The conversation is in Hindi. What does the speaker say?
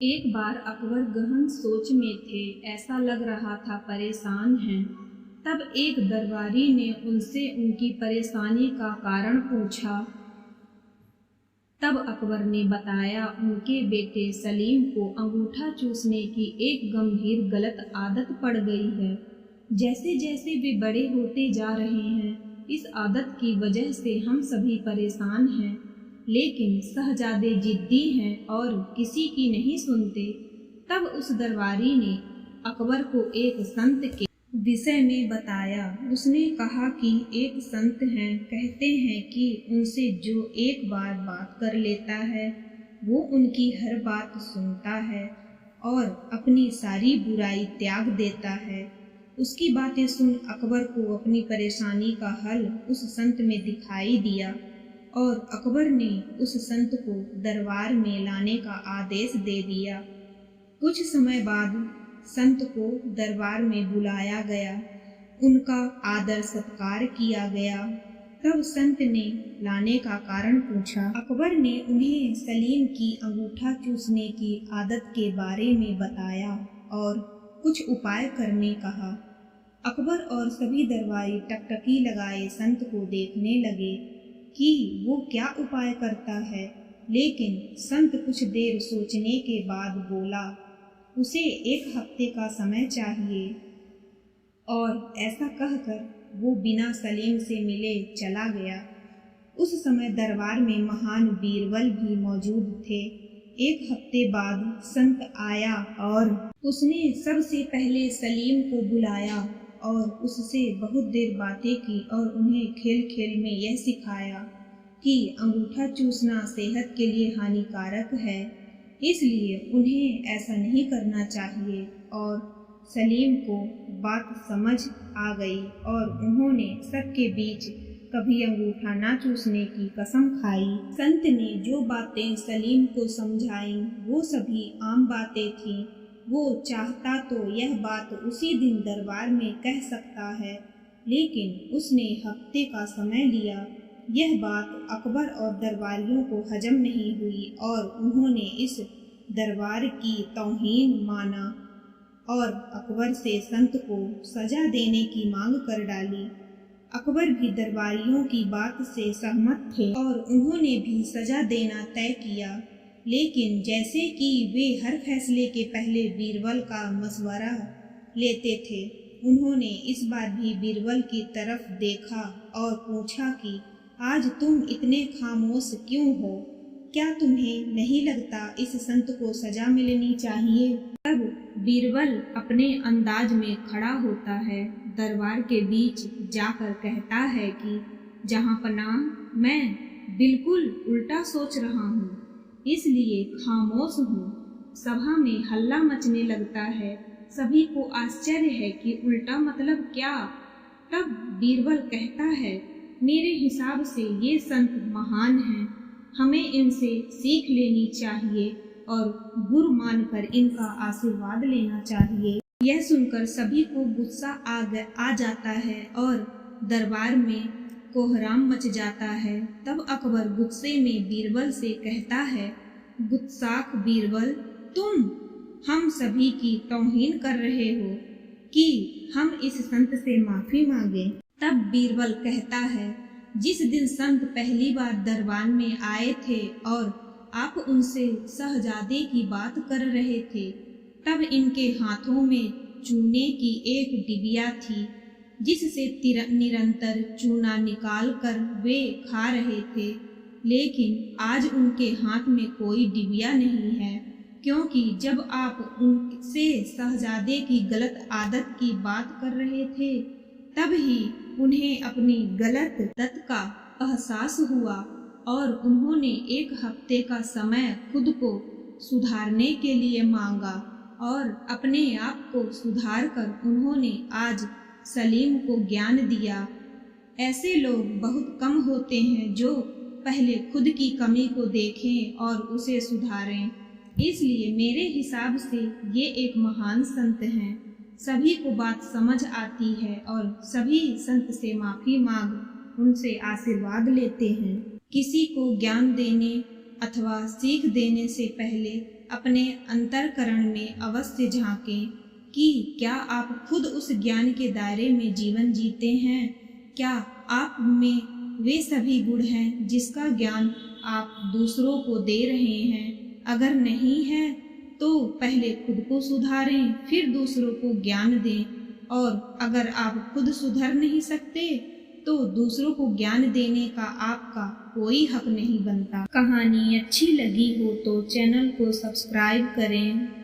एक बार अकबर गहन सोच में थे, ऐसा लग रहा था परेशान हैं। तब एक दरबारी ने उनसे उनकी परेशानी का कारण पूछा। तब अकबर ने बताया, उनके बेटे सलीम को अंगूठा चूसने की एक गंभीर गलत आदत पड़ गई है। जैसे जैसे वे बड़े होते जा रहे हैं, इस आदत की वजह से हम सभी परेशान हैं। लेकिन शहजादे जिद्दी हैं और किसी की नहीं सुनते। तब उस दरबारी ने अकबर को एक संत के विषय में बताया। उसने कहा कि एक संत हैं, कहते हैं कि उनसे जो एक बार बात कर लेता है वो उनकी हर बात सुनता है और अपनी सारी बुराई त्याग देता है। उसकी बातें सुन अकबर को अपनी परेशानी का हल उस संत में दिखाई दिया और अकबर ने उस संत को दरबार में लाने का आदेश दे दिया। कुछ समय बाद संत को दरबार में बुलाया गया। उनका आदर सत्कार किया गया। तब संत ने लाने का कारण पूछा। अकबर ने उन्हें सलीम की अंगूठा चूसने की आदत के बारे में बताया और कुछ उपाय करने कहा। अकबर और सभी दरबारी टकटकी लगाए संत को देखने लगे कि वो क्या उपाय करता है। लेकिन संत कुछ देर सोचने के बाद बोला, उसे 1 हफ्ते का समय चाहिए। और ऐसा कहकर वो बिना सलीम से मिले चला गया। उस समय दरबार में महान बीरबल भी मौजूद थे। 1 हफ्ते बाद संत आया और उसने सबसे पहले सलीम को बुलाया और उससे बहुत देर बातें की और उन्हें खेल खेल में यह सिखाया कि अंगूठा चूसना सेहत के लिए हानिकारक है, इसलिए उन्हें ऐसा नहीं करना चाहिए। और सलीम को बात समझ आ गई और उन्होंने सबके बीच कभी अंगूठा ना चूसने की कसम खाई। संत ने जो बातें सलीम को समझाईं वो सभी आम बातें थीं। वो चाहता तो यह बात उसी दिन दरबार में कह सकता है, लेकिन उसने हफ्ते का समय लिया। यह बात अकबर और दरबारियों को हजम नहीं हुई और उन्होंने इस दरबार की तौहीन माना और अकबर से संत को सजा देने की मांग कर डाली। अकबर भी दरबारियों की बात से सहमत थे और उन्होंने भी सजा देना तय किया। लेकिन जैसे कि वे हर फैसले के पहले बीरबल का मशवरा लेते थे, उन्होंने इस बार भी बीरबल की तरफ देखा और पूछा कि आज तुम इतने खामोश क्यों हो? क्या तुम्हें नहीं लगता इस संत को सजा मिलनी चाहिए? तब बीरबल अपने अंदाज में खड़ा होता है, दरबार के बीच जाकर कहता है कि जहांपनाह, मैं बिल्कुल उल्टा सोच रहा हूँ, इसलिए खामोश हूँ। सभा में हल्ला मचने लगता है। सभी को आश्चर्य है कि उल्टा मतलब क्या? तब बीरबल कहता है, मेरे हिसाब से ये संत महान हैं, हमें इनसे सीख लेनी चाहिए और गुरु मानकर इनका आशीर्वाद लेना चाहिए। यह सुनकर सभी को गुस्सा आ जाता है और दरबार में कोहराम मच जाता है। तब अकबर गुस्से में बीरबल से कहता है, गुस्साख बीरबल, तुम हम सभी की तौहीन कर रहे हो कि हम इस संत से माफी मांगे। तब बीरबल कहता है, जिस दिन संत पहली बार दरबार में आए थे और आप उनसे शहजादे की बात कर रहे थे, तब इनके हाथों में चूने की एक डिबिया थी, जिससे निरंतर चूना निकाल कर वे खा रहे थे। लेकिन आज उनके हाथ में कोई डिबिया नहीं है, क्योंकि जब आप उनसे शहजादे की गलत आदत की बात कर रहे थे, तब ही उन्हें अपनी गलत आदत का एहसास हुआ और उन्होंने 1 हफ्ते का समय खुद को सुधारने के लिए मांगा और अपने आप को सुधार कर उन्होंने आज सलीम को ज्ञान दिया। ऐसे लोग बहुत कम होते हैं जो पहले खुद की कमी को देखें और उसे सुधारें। इसलिए मेरे हिसाब से ये एक महान संत हैं। सभी को बात समझ आती है और सभी संत से माफी मांग उनसे आशीर्वाद लेते हैं। किसी को ज्ञान देने अथवा सीख देने से पहले अपने अंतःकरण में अवश्य झांकें कि क्या आप खुद उस ज्ञान के दायरे में जीवन जीते हैं। क्या आप में वे सभी गुण हैं जिसका ज्ञान आप दूसरों को दे रहे हैं। अगर नहीं है तो पहले खुद को सुधारें, फिर दूसरों को ज्ञान दें। और अगर आप खुद सुधर नहीं सकते तो दूसरों को ज्ञान देने का आपका कोई हक नहीं बनता। कहानी अच्छी लगी हो तो चैनल को सब्सक्राइब करें।